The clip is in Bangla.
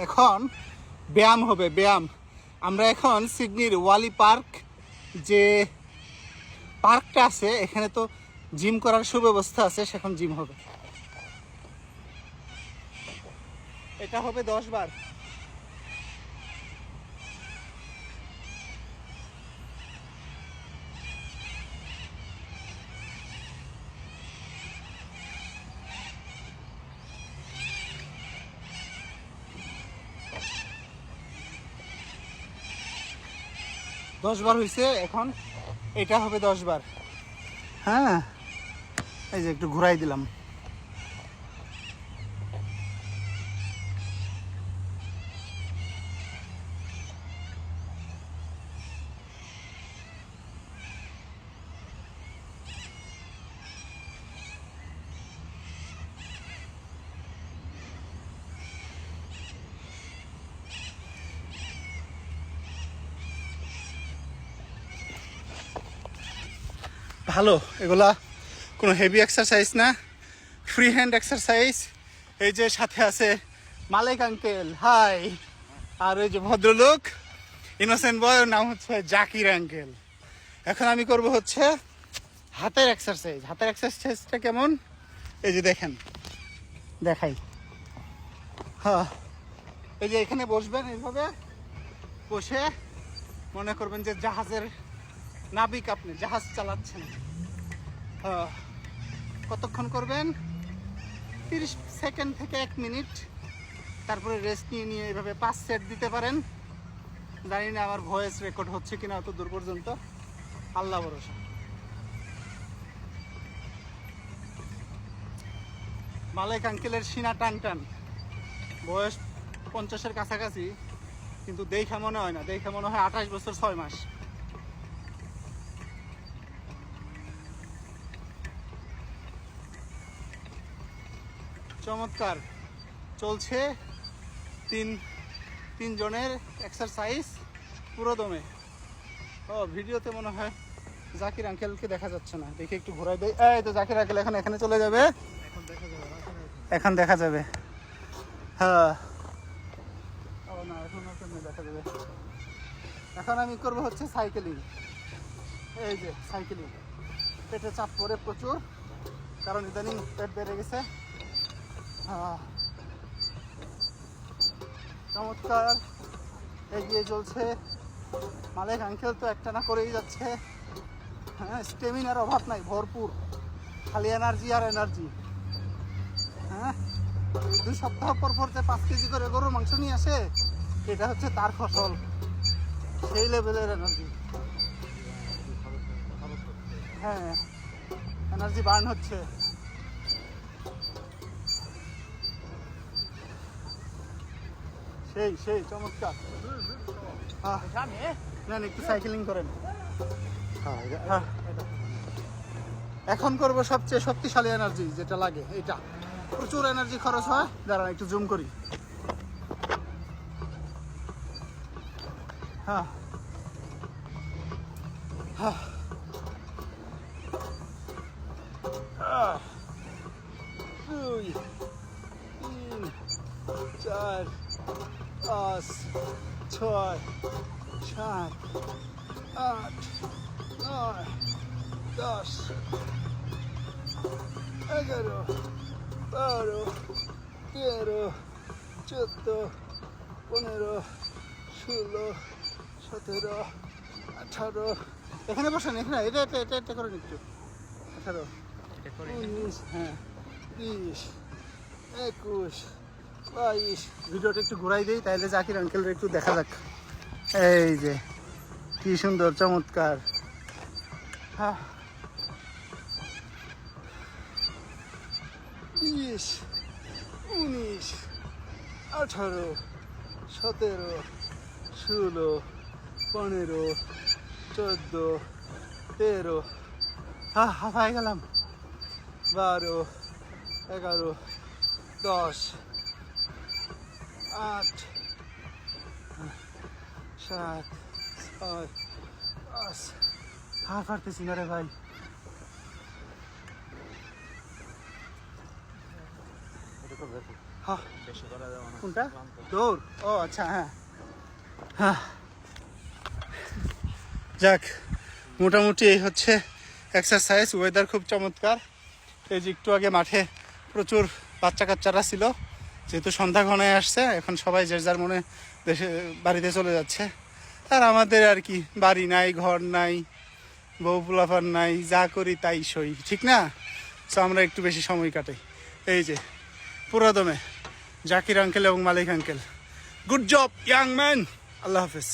এখন ব্যায়াম হবে, ব্যায়াম। আমরা এখন সিডনির ওয়ালি পার্ক যে পার্কটা আছে, এখানে তো জিম করার সুব্যবস্থা আছে, সেখানে জিম হবে। এটা হবে 10 বার। দশ বার হয়েছে, এখন এটা হবে 10 বার। হ্যাঁ, এই যে একটু ঘুরাই দিলাম। ভালো, এগুলা কোনো হেভি এক্সারসাইজ না, ফ্রি হ্যান্ড এক্সারসাইজ। এই যে সাথে আছে মালিক আঙ্কেল, হাই। আর ওই যে ভদ্রলোক ইনোসেন্ট বয়, ওর নাম হচ্ছে জাকির আঙ্কেল। এখন আমি করব হচ্ছে হাতের এক্সারসাইজ। হাতের এক্সারসাইজটা কেমন, এই যে দেখেন, দেখাই। হ্যাঁ, এই যে এখানে বসবেন, এইভাবে বসে মনে করবেন যে জাহাজের নাবিক, আপনি জাহাজ চালাচ্ছেন। হ্যাঁ, কতক্ষণ করবেন, 30 সেকেন্ড থেকে 1 মিনিট। তারপরে রেস্ট নিয়ে নিয়ে এইভাবে 5 সেট দিতে পারেন। জানি না আমার ভয়েস রেকর্ড হচ্ছে কিনা অত দূর পর্যন্ত, আল্লাহ ভরসা। মালিক আঙ্কেলের সিনা টান টান, বয়স 50-এর কাছাকাছি, কিন্তু দেখা মনে হয় না, দেখা মনে হয় 28 বছর 6 মাস। চমৎকার চলছে। তিন জনের এক্সারসাইজ পুরো দমে। ও, ভিডিওতে মনে হয় জাকির আঙ্কেলকে দেখা যাচ্ছে না, দেখে একটু ঘোরাই দেয়। এই তো জাকির আঙ্কেল এখন এখানে চলে যাবে, এখন দেখা যাবে। হ্যাঁ, ও না, এখন দেখা যাবে। এখন আমি করবো হচ্ছে সাইকেলিং। এই যে সাইকেলিং, পেটে চাপ পড়ে প্রচুর, কারণ ইদানিং পেট বেড়ে গেছে। হ্যাঁ, চমৎকার এগিয়ে চলছে। মালিক আঙ্কেল তো একটানা করেই যাচ্ছে। হ্যাঁ, স্টেমিনার অভাব নাই, ভরপুর, খালি এনার্জি আর এনার্জি। হ্যাঁ, 2 সপ্তাহ পর পর যে 5 কেজি করে গরুর মাংস নিয়ে আসে, এটা হচ্ছে তার ফসল, সেই লেভেলের এনার্জি। হ্যাঁ, এনার্জি বার্ন হচ্ছে। সেই সেই চমৎকার। নেন একটু সাইকেলিং করেন। হ্যাঁ, এখন করবো সবচেয়ে শক্তিশালী এনার্জি যেটা লাগে, এটা প্রচুর এনার্জি খরচ হয়। দাঁড়ান একটু জুম করি। হ্যাঁ হ্যাঁ, 2, 3, 4, 5, 6, 7, 8, 9, 10, 11, 12, 13, 14, 15, 16, 17, 18। এখানে বসেন, এখানে এটা এটা এটা এটা করেন একটু। 18, 19, হ্যাঁ, 20, 21, 22। ভিডিওটা একটু ঘুরাই দিই, তাইলে জাকির আঙ্কেলের একটু দেখা যাক। এই যে কি সুন্দর, চমৎকার। হ্যাঁ, 20, 19, 18, 17, 16, 15, 14, 13। হ্যাঁ, হাঁপাই গেলাম। 12, 11, 10, 8, 7, 6, 5। আর পারতেছি না রে ভাই। হ্যাঁ কোনটা দৌড় ও আচ্ছা হ্যাঁ হ্যাঁ যাক মোটামুটি এই হচ্ছে এক্সারসাইজ। ওয়েদার খুব চমৎকার। এই যে একটু আগে মাঠে প্রচুর বাচ্চা কাচ্চারা ছিল, যেহেতু সন্ধ্যা ঘনায় আসছে এখন সবাই যে যার মনে দেশে বাড়িতে চলে যাচ্ছে। আর আমাদের আর কি বাড়ি নাই, ঘর নাই, বউ পোলাপান নাই, যা করি তাই সই, ঠিক না? সো আমরা একটু বেশি সময় কাটাই। এই যে পুরোদমে জাকির আঙ্কেল এবং Malik uncle, good job young man. আল্লাহ হাফেজ।